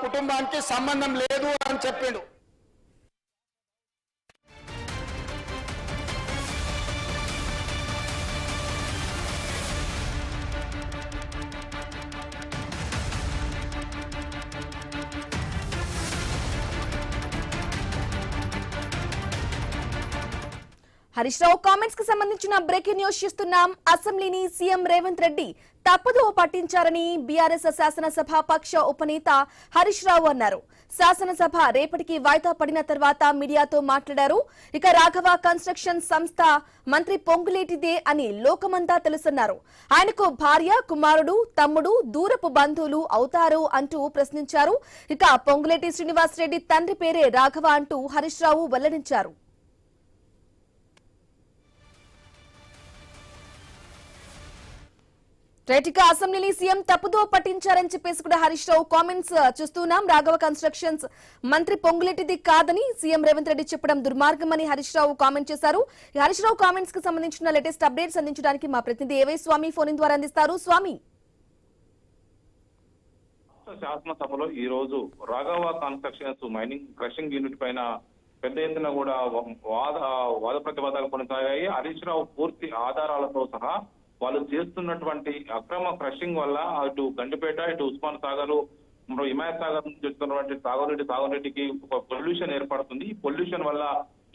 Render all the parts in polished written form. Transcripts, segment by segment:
కుటుంబానికి సంబంధం లేదు అని చెప్పిండు. హరీష్ రావు కామెంట్స్ కి సంబంధించిన బ్రేకింగ్ న్యూస్ చూస్తున్నాం. అసెంబ్లీని సీఎం రేవంత్ రెడ్డి తప్పుదో పట్టించారని బీఆర్ఎస్ శాసనసభ పక్ష ఉపనేత హరీష్ రావు అన్నారు. శాసనసభ రేపటికి వాయిదా పడిన తర్వాత మీడియాతో మాట్లాడారు. ఇక రాఘవ కన్స్ట్రక్షన్ సంస్థ మంత్రి పొంగులేటిదే అని లోకమంతా తెలుసన్నారు. ఆయనకు భార్య, కుమారుడు, తమ్ముడు, దూరపు బంధువులు అవుతారు అంటూ ప్రశ్నించారు. ఇక పొంగులేటి శ్రీనివాసరెడ్డి తండ్రి పేరే రాఘవ అంటూ హరీష్ రావు వెల్లడించారు. రైట్గా అసెంబ్లీని సీఎం తప్పుదో పట్టించారని చెప్పేసి కూడా హరీష్ రావు కామెంట్స్ చూస్తున్నాం. రాఘవ కన్స్ట్రక్షన్స్ మంత్రి పొంగులేటిది కాదని సీఎం రేవంత్ రెడ్డి చెప్పడం దుర్మార్గమని హరీష్ రావు కామెంట్ చేశారు. హరీష్ రావు కామెంట్స్ కి సంబంధించిన లేటెస్ట్ అప్డేట్స్ అందించడానికి మా ప్రతినిధి ఏవై స్వామి ఫోన్ ఇన్ ద్వారా అందిస్తారు. స్వామి, శాసనసభలో ఈ రోజు Raghava constructions mining crushing unit పైన పెద్ద ఎత్తున కూడా వాద ప్రతివాదాలు కొనసాగాయి. హరీష్ రావు పూర్తి ఆధారాలతో సహా వాళ్ళు చేస్తున్నటువంటి అక్రమ క్రషింగ్ వల్ల అటు గండిపేట, ఇటు ఉస్మాన్ సాగర్, హిమాయత్ సాగర్ నుంచి చేస్తున్నటువంటి సాగునీటికి ఒక పొల్యూషన్ ఏర్పడుతుంది. ఈ పొల్యూషన్ వల్ల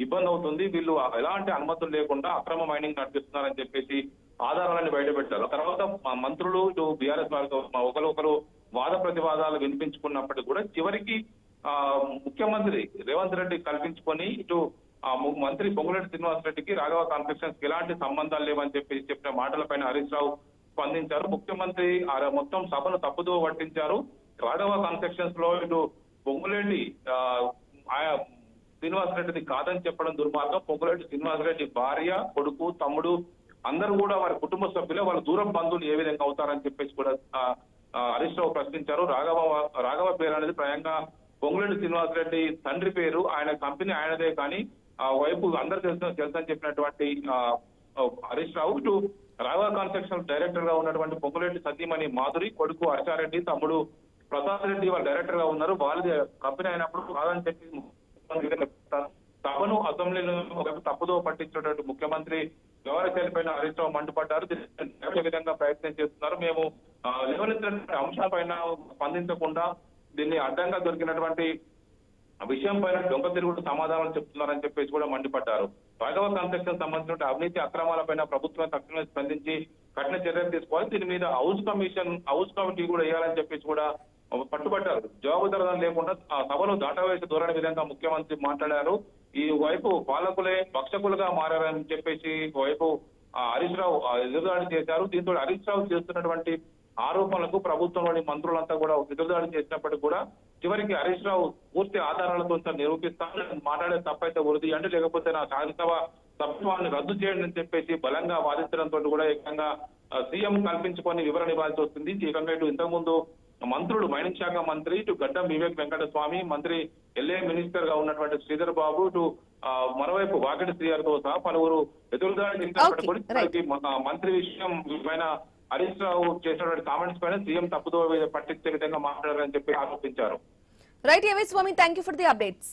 ఇబ్బంది అవుతుంది. వీళ్ళు ఎలాంటి అనుమతులు లేకుండా అక్రమ మైనింగ్ నడిపిస్తున్నారని చెప్పేసి ఆధారాలను బయటపెట్టారు. తర్వాత మంత్రులు, ఇటు బీఆర్ఎస్ ఒకరు వాద ప్రతివాదాలు వినిపించుకున్నప్పటికీ కూడా చివరికి ముఖ్యమంత్రి రేవంత్ రెడ్డి కల్పించుకొని ఇటు మంత్రి పొంగులేటి శ్రీనివాసరెడ్డికి రాఘవ కన్స్ట్రక్షన్స్ ఎలాంటి సంబంధాలు లేవని చెప్పిన మాటలపైన హరీష్ రావు స్పందించారు. ముఖ్యమంత్రి మొత్తం సభను తప్పుదో పట్టించారు. రాఘవ కన్స్ట్రక్షన్స్ లో ఇటు పొంగులేటి శ్రీనివాసరెడ్డిది కాదని చెప్పడం దుర్మార్గం. పొంగులేటి శ్రీనివాసరెడ్డి భార్య, కొడుకు, తమ్ముడు అందరూ కూడా వారి కుటుంబ సభ్యులే, వాళ్ళ దూరం బంధువులు ఏ విధంగా అవుతారని చెప్పేసి కూడా హరీష్ రావు ప్రశ్నించారు. రాఘవ పేరు అనేది ప్రయంగా పొంగులేటి శ్రీనివాసరెడ్డి తండ్రి పేరు. ఆయన కంపెనీ ఆయనదే, కానీ ఆ వైపు అందరు తెలుసని చెప్పినటువంటి హరీష్ రావు ఇటు రాఘవ కన్స్ట్రక్షన్ డైరెక్టర్ గా ఉన్నటువంటి పొంగులేటి సతీమణి మాధురి, కొడుకు హర్షారెడ్డి, తమ్ముడు ప్రసాద్ రెడ్డి వాళ్ళు డైరెక్టర్ గా ఉన్నారు. వాళ్ళది కంపెనీ అయినప్పుడు కాదని చెప్పి సభను అసెంబ్లీలో తప్పుదో పట్టించినటువంటి ముఖ్యమంత్రి వ్యవహారశైలిపైన హరీష్ రావు మండిపడ్డారు. విధంగా ప్రయత్నం చేస్తున్నారు. మేము లేవనెత్తినటువంటి అంశాలపైన స్పందించకుండా దీన్ని అడ్డంగా దొరికినటువంటి విషయం పైన దొంగ తిరుగుడు సమాధానం చెప్తున్నారని చెప్పేసి కూడా మండిపడ్డారు. రాఘవ కన్స్ట్రక్షన్ సంబంధించిన అవినీతి అక్రమాలపైన ప్రభుత్వం తక్షణమే స్పందించి కఠిన చర్యలు తీసుకోవాలి. దీని మీద హౌస్ కమిటీ కూడా వేయాలని చెప్పేసి కూడా పట్టుబట్టారు. జవాబుదారం లేకుండా సభలో దాటవేసే ధోరణి విధంగా ముఖ్యమంత్రి మాట్లాడారు. ఈ వైపు పాలకులే భక్షకులుగా మారారని చెప్పేసి వైపు హరీష్ రావు ఎదురుదాడి చేశారు. దీంతో హరీష్ రావు చేస్తున్నటువంటి ఆరోపణలకు ప్రభుత్వంలోని మంత్రులంతా కూడా ఎదురుదాడి చేసినప్పటికీ కూడా చివరికి హరీష్ రావు పూర్తి ఆధారాలతో నిరూపిస్తాను, మాట్లాడే తప్పైతే వృద్ధి అంటే, లేకపోతే నా శాసనసభ సభ్యత్వాన్ని రద్దు చేయండి అని చెప్పేసి బలంగా వాదించడంతో కూడా ఏకంగా సీఎం కల్పించుకొని వివరణ ఇవ్వాల్సి వస్తుంది. ఏకంగా ఇటు ఇంతకుముందు మంత్రులు, మైనింగ్ శాఖ మంత్రి ఇటు గడ్డం వివేక్ వెంకటస్వామి, మంత్రి ఎల్ఏ మినిస్టర్ గా ఉన్నటువంటి శ్రీధర్ బాబు, ఇటు మరోవైపు వాకిటి శ్రీగారితో సహా పలువురు ఎదురుదాడి చేసినప్పటికీ మంత్రి విషయం పైన హరీష్ రావు చేసినటువంటి కామెంట్స్ పైన సీఎం తప్పుదో పట్టించే విధంగా మాట్లాడారని చెప్పి ఆరోపించారు. Right A Y Swamy, thank you for the updates.